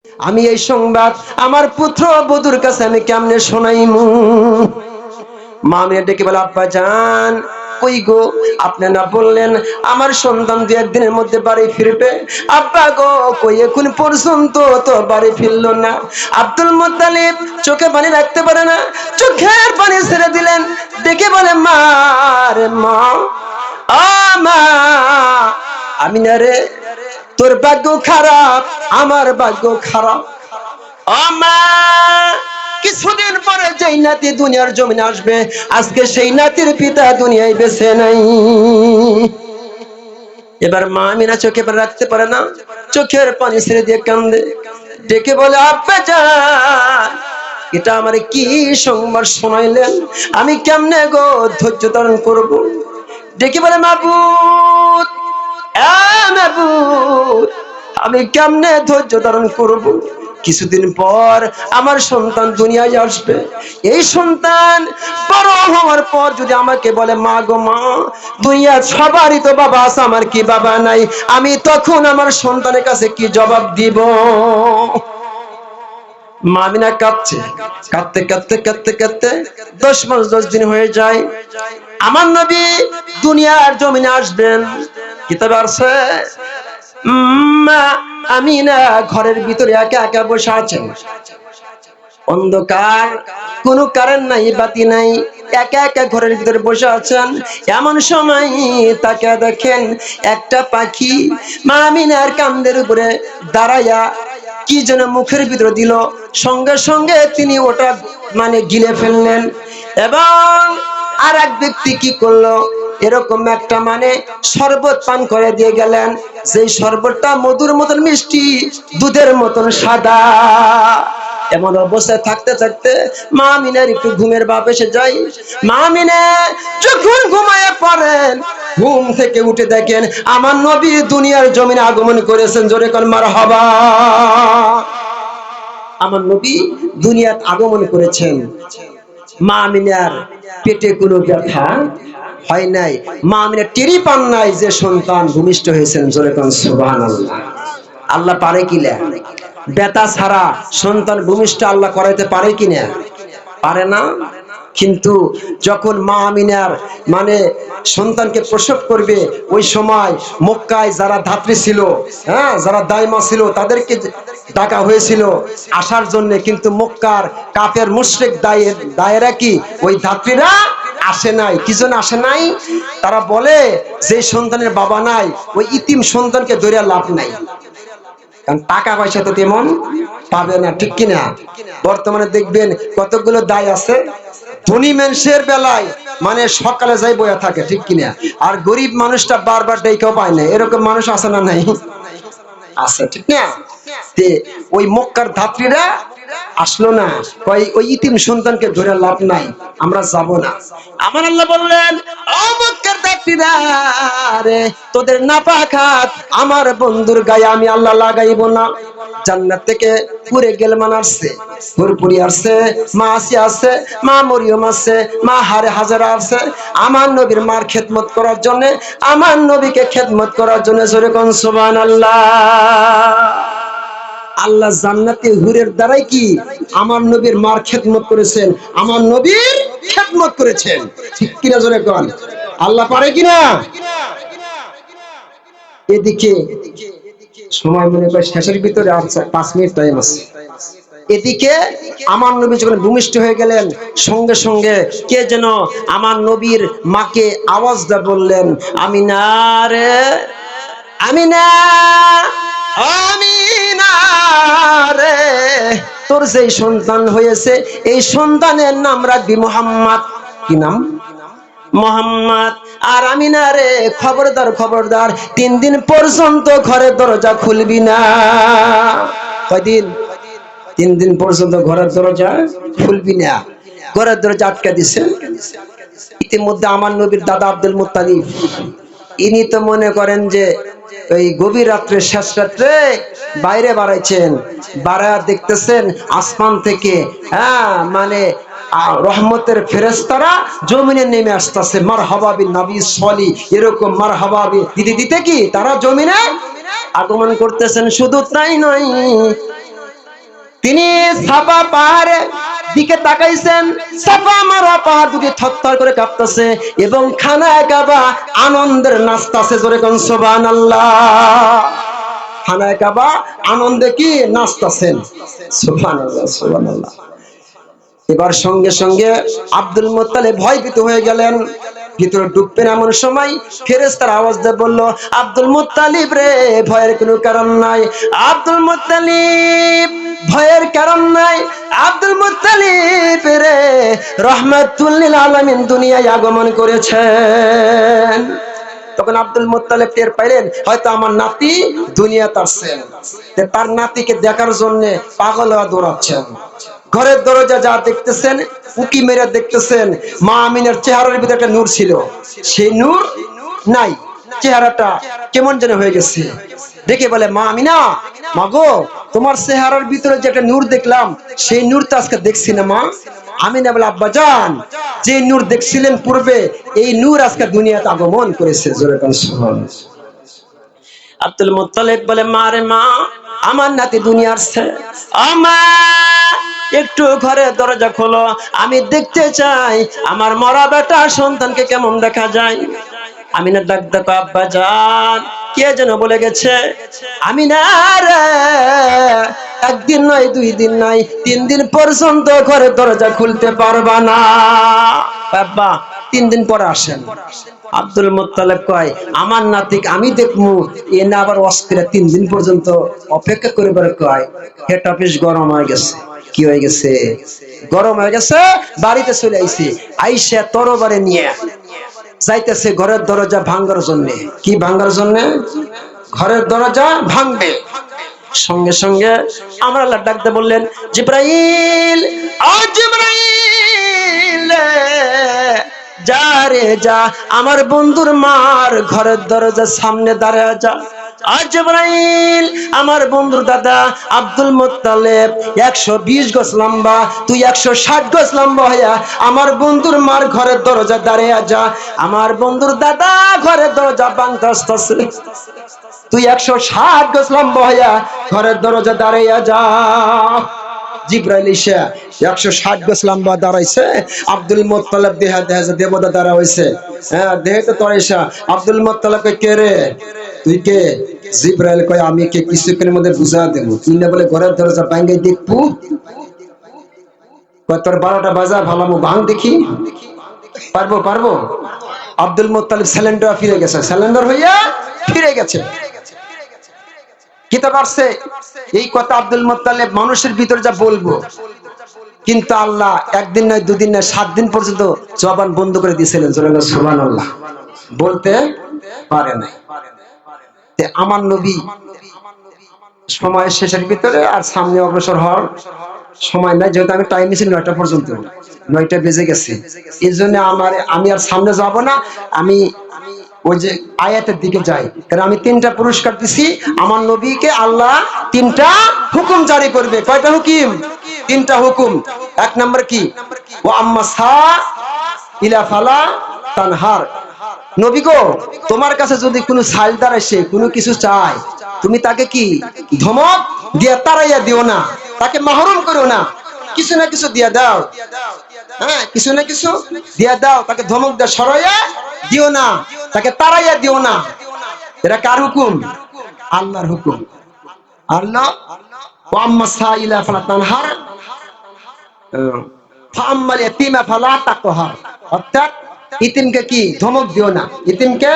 আমি এই সংবাদ আমার পুত্র বধূর কাছে আমি কেমনে শোনাইমু? মা আমিনা ডেকে বলে, আব্বা জান কই গো, আপনি না বললেন আমার সন্তান 2 একদিনের মধ্যে বাড়ি ফিরবে? আব্বা গো কই এখন পর্যন্ত তো বাড়ি ফিরলো না। আব্দুল মুত্তালিব চোখে পানি রাখতে পারে না, চোখের পানি ছেড়ে দিলেন। ডেকে বলে, মা রে মা, ও মা আমিনা রে, তোর ভাগ্য খারাপ, আমার ভাগ্য খারাপ। ও মা, কিছুদিন পরে যেই নাতি দুনিয়ার জমিনে আসবে, আজকে সেই নাতির পিতা দুনিয়ায় বেঁচে নাই। এবার মা আমিনা চোখে পানি রাখতে পারে না, চোখের পানি ছেড়ে দিয়ে কান্দে। ডেকে বলে, আব্বা জান এটা আমার কি সংবাদ শোনাইলেন, আমি কেমনে গো ধৈর্য ধারণ করব? ডেকে বলে, মাবুদ মাবুদ আমি কেমনে ধৈর্য ধারণ করব? কিছুদিন পর আমার সন্তান দুনিয়ায় আসবে। এই সন্তান বড় হওয়ার পর যদি আমাকে বলে, মা গো মা, দুনিয়া সবারই তো বাবা আছে, আমার কি বাবা নাই? আমি তখন আমার সন্তানের কাছে কি জবাব দিব? মা আমিনা কাঁদছে, কাঁদতে কাঁদতে কাঁদতে কাঁদতে 10 মাস 10 দিন হয়ে যায়। আমার নবী দুনিয়ার জমিনে আসবেন। কিতাবে আছে মা আমিনা ঘরের ভিতরে একা একা বসে আছেন, অন্ধকার, কোনো কারেন্ট নাই, বাতি নাই, একা একা ঘরের ভিতরে বসে আছেন। এমন সময় তাকে দেখেন একটা পাখি মা আমিনার কান্দের উপরে দাঁড়াইয়া কি যেন মুখের ভিতরে দিল, সঙ্গে সঙ্গে তিনি ওটা গিলে ফেললেন। এবং আর এক ব্যক্তি কি করলো, এরকম একটা শরবত পান করে দিয়ে গেলেন, যেই শরবতটা মধুর মতন মিষ্টি, দুধের মতন সাদা। এমন অবস্থায় থাকতে থাকতে মা আমিনার একটু ঘুমের ভাব এসে যায়। মা আমিনা যখন ঘুমায় পড়েন, ঘুম থেকে উঠে দেখেন আমার নবী দুনিয়ার জমিনে আগমন করেছেন। জোরে কোন মারহাবা। আমার নবী দুনিয়াতে আগমন করেছেন। মা আমিনার পেটে কোনো ব্যথা হয় নাই, মা আমিনা টেরি পান নাই যে সন্তান ভূমিষ্ঠ হয়েছেন। জোরে কোন সুবহানাল্লাহ। আল্লাহ পারে কিনা? ব্যথা ছাড়া সন্তান ভূমিষ্ঠ আল্লাহ করাইতে পারে কিনা? পারে না। কিন্তু যখন মা আমিনার সন্তানকে প্রসব করবে, ওই সময় মক্কায় যারা ধাত্রী ছিল, যারা দাইমা ছিল, তাদেরকে ডাকা হয়েছিল আসার জন্য। কিন্তু মক্কার কাফের মুশরিক দায়েরা কি ওই ধাত্রীরা আসে নাই। কি জন্য আসে নাই? তারা বলে যে সন্তানের বাবা নাই, ওই ইতিম সন্তানকে ধরে লাভ নাই, কারণ টাকা পয়সা তো তেমন পাবে না, ঠিক কিনা? বর্তমানে দেখবেন কতগুলো দায় আছে, ধনী মানুষের বেলায় সকালে যাই বয়া থাকে, ঠিক কিনা? আর গরিব মানুষটা বারবার ডেকেও পায় না, এরকম মানুষ আছে না নাই? আছে, ঠিক না? ওই মক্কার ধাত্রীরা আসলো না, ওই ইতিম সন্তানকে ধরে লাভ নাই, আমরা যাব না। আমার আল্লাহ বললেন, ও মক্কার ধাত্রীরা রে, তোদের নাপাক হাত আমার বন্ধুর গায়ে আমি আল্লাহ লাগাইব না। জান্নাত থেকে পুরে গেলমান আসছে, হুরপুরি আসছে, মা আসিয়া আছে, মা মরিয়ম আছে, মা হারে হাজারা আছে, আমার নবীর মার খেদমত করার জন্য, আমার নবীকে খেদমত করার জন্য। জোরে কোন সুবহানাল্লাহ। আল্লাহ জান্নাতি হুরের দ্বারাই কি আমার নবীর মার খেদমত করেছেন, আমার নবীর খেদমত করেছেন, ঠিক কিনা? জোরে কোন আল্লাহ পারে কিনা? এদিকে সময় মনে করে শেষের ভিতরে আছে, 5 মিনিট টাইম আছে। এদিকে আমার নবী যখন ভূমিষ্ঠ হয়ে গেলেন, সঙ্গে সঙ্গে কে যেন আমার নবীর মাকে আওয়াজ দিয়ে বললেন, আমিনা রে, আমিনা, আমিনা রে, তোর যেই সন্তান হয়েছে এই সন্তানের নাম রাখবি মুহাম্মদ। কি নাম? মোহাম্মদ। আর আমিনা রে, খবরদার খবরদার, 3 দিন পর্যন্ত ঘরের দরজা খুলবি না। কয়দিন? 3 দিন পর্যন্ত ঘরের দরজা খুলবি না। ঘরের দরজা আটকে দিছে। ইতিমধ্যে আমার নবীর দাদা আব্দুল মুত্তালিব, ইনি তো মনে করেন যে ওই গভীর রাত্রে, শেষ রাত্রে বাইরে বাড়াইছেন, বাড়ায় দেখতেছেন আসমান থেকে রহমতের ফেরেশতারা জমিনে নেমে আসতেছে, মারহাবা বিন নবী সলি, এরকম মারহাবা দিতে দিতে কি তারা জমিনে আগমন করতেছেন। শুধু তাই নয়, সাফা পাহাড়ে দিকে তাকাইছেন, সাফা মারওয়া পাহাড় দুটি থরথর করে কাঁপতেছে এবং খানায় কাবা আনন্দের নাচতেছে। জোরে কোন সুবহানাল্লাহ। খানায় কাবা আনন্দে কি নাচতেছেন। সুবহানাল্লাহ সুবহানাল্লাহ। এবার সঙ্গে সঙ্গে আব্দুল মুত্তালিব ভয়ভীত হয়ে গেলেন। ভিতরে ঢুকবেন এমন সময় ফেরেশতার আওয়াজ দিয়ে বলল, আব্দুল মুত্তালিব রে, ভয়ের কোনো কারণ নাই। আব্দুল মুত্তালিব, ভয়ের কারণ নাই। আব্দুল মুত্তালিব রে, রাহমাতুল লিল আলামিন দুনিয়ায় আগমন করেছেন। তখন আব্দুল মুত্তালিব টের পাইলেন হয়তো আমার নাতি দুনিয়াতে আসছেন। তার নাতিকে দেখার জন্য পাগল হয়ে দৌড়াচ্ছেন। ঘরের দরজা যা দেখতেছেন, উকি মেরে দেখতেছেন মা আমিনার চেহারার ভিতরে একটা নূর ছিল, সেই নূর নাই, চেহারাটা কেমন যেন হয়ে গেছে। দেখে বলে, মা আমিনা, মাগো, তোমার চেহারার ভিতরে যে একটা নূর দেখলাম, সেই নূর তো আজকে দেখছি না। মা আমিনা বলে, আব্বা জান, যে নূর দেখছিলেন পূর্বে, এই নূর আজকে দুনিয়াতে আগমন করেছে। জোরে কোন সুবহানাল্লাহ। আব্দুল মুত্তালিব বলে, মা রে মা, আমার নাতি দুনিয়া আসছে। আমার একটু ঘরের দরজা খোলো, আমি দেখতে চাই আমার মরা বেটা সন্তানকে কেমন দেখা যায়। আমিনা ডাক দেখো, আব্বা জান, কে যেন বলে গেছে। আমিনা রে, একদিন নয়, 2 দিন নয়, 3 দিন পর্যন্ত ঘরের দরজা খুলতে পারবা না। বাবা 3 দিন পরে আসেন। আব্দুল মুত্তালিব কয়, আমার নাতিক আমি দেখমু, এ না আবার অস্থির 3 দিন পর্যন্ত অপেক্ষা করে বলে কয়, হেড অফিস গরম হয়ে গেছে। কি হয়ে গেছে? গরম হয়ে গেছে। বাড়িতে চলে আইছে, আইসা তরবারে নিয়ে যাইতেছে ঘরের দরজা ভাঙার জন্য। কি ভাঙার জন্য? ঘরের দরজা ভাঙবে। সঙ্গে সঙ্গে আমরা আল্লাহ ডাকতে বললেন, জিবরাইল, ও জিবরাইল, যা রে যা, আমার বন্ধুর মার ঘরের দরজার সামনে দাঁড়ায় যা। আর জিবরাইল, আমার বন্ধুর দাদা আব্দুল মুত্তালিব 120 গজ লম্বা, তুই 160 গজ লম্বা হইয়া আমার বন্ধুর মার ঘরের দরজা দাঁড়ায় যা। আমার বন্ধুর দাদা ঘরের দরজা ভাঙতেছে, তুই 160 গজ লম্বা হইয়া ঘরের দরজা দাঁড়াইয়া যা। জিবরাইল এসে 160 গজ লম্বা দাঁড়াইছে। আব্দুল মুত্তালিব দেহা দেবতা দাঁড়া হইছে। হ্যাঁ, দেহে তো তরাইসা। আব্দুল মুত্তালিব কয়, কে রে, তুই কে? জিবরাইল কয়, আমি কে কিছুক্ষণের মধ্যে বুঝা দেব। তুই না বলে ঘরের দরজা ভাঙাই দেখবো? কয়, তোর 12টা বাজা, ভালো ভাঙ দেখি। পারবো পারবো। আব্দুল মুত্তালিব সিলিন্ডার ফিরে গেছে, সিলিন্ডার হইয়া ফিরে গেছে। কিতাব আছে এই কথা আব্দুল মুত্তালিব মানুষের ভিতর যা বলবো, কিন্তু আল্লাহ 1 দিন নয়, 2 দিন নয়, 7 দিন পর্যন্ত জবান বন্ধ করে দিয়েছিলেন। সুবহানাল্লাহ, বলতে পারে নাই। আমার নবী সময়ের শেষের ভিতরে আর সামনে অগ্রসর হওয়ার সময় নাই, যেহেতু আমি টাইম নিয়েছি 9টা পর্যন্ত, 9টা বেজে গেছে। এই জন্য আমি আর সামনে যাব না, আমি ওই যে আয়াতের দিকে যাই। কারণ আমি 3টা পুরস্কার দিছি আমার নবীকে। আল্লাহ 3টা হুকুম জারি করবে। কয়টা হুকুম? 3টা হুকুম। 1 নম্বর কি? ওয়া আম্মা সা ইলা ফালা তানহার। নবী গো, তোমার কাছে যদি কোনো সাইলদার এসে কোনো কিছু চায়, তুমি তাকে কি ধমক দিয়ে তাড়াইয়া দিও না, তাকে মাহরুম করো না, কিছু না কিছু দিয়ে দাও। হ্যাঁ, কিছু না কিছু দিয়ে দাও, তাকে ধমক দিয়ে সরাইয়া দিও না, তাকে তাড়াইয়া দিও না। এটা কার হুকুম? আল্লাহর হুকুম। আল্লাহ ওয়া আম্মা সাইলা ফালা তানহার ফাআম্মাল ইয়াতীমা ফালা তাকহার। অর্থাৎ ইতিমকে কি ধমক দিও না, ইতিমকে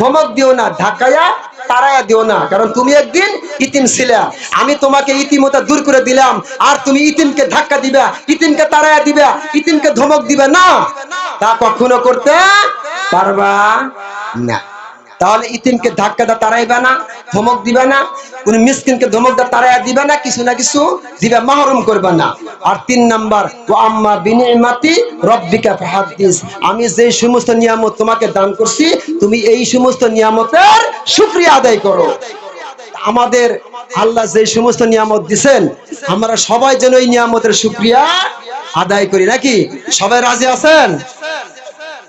ধমক দিও না, ধাক্কায়া তাড়াইয়া দিও না। কারণ তুমি একদিন ইতিম ছিলা, আমি তোমাকে ইতিমতা দূর করে দিলাম, আর তুমি ইতিমকে ধাক্কা দিবা, ইতিমকে তাড়াইয়া দিবা, ইতিমকে ধমক দিবা না, তা কখনো করতে পারবা না। তাহলে ইতিমকে ধাক্কা দা তাড়াইবা না, ধমক দিবা না, কোন মিসকিনকে ধমক দা তাড়াইয়া দিবা না, কিছু না কিছু দিবা, মাহরুম করবা না। আর 3 নাম্বার, ওয়া আম্মা বিনিমাতি রাব্বিকা ফাহাদ্দিস, আমি যে সমস্ত নিয়ামত তোমাকে দান করছি, তুমি এই সমস্ত নিয়ামতের শুকরিয়া আদায় করো। আমাদের আল্লাহ যে সমস্ত নিয়ামত দিবেন, আমরা সবাই যেন এই নিয়ামতের শুকরিয়া আদায় করি। নাকি সবাই রাজি আছেন?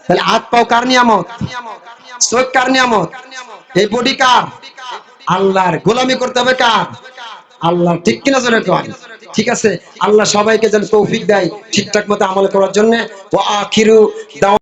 তাহলে হাত পাও কার নিয়ামত? চোখ কার নিয়ামত? এই বডি কার? আল্লাহর। গোলামি করতে হবে কার? আল্লাহ, ঠিক কিনা জোরে কন? ঠিক আছে, আল্লাহ সবাইকে যেন তৌফিক দেয় ঠিকঠাক মতো আমল করার জন্য। ওয়া আখিরু দাওয়া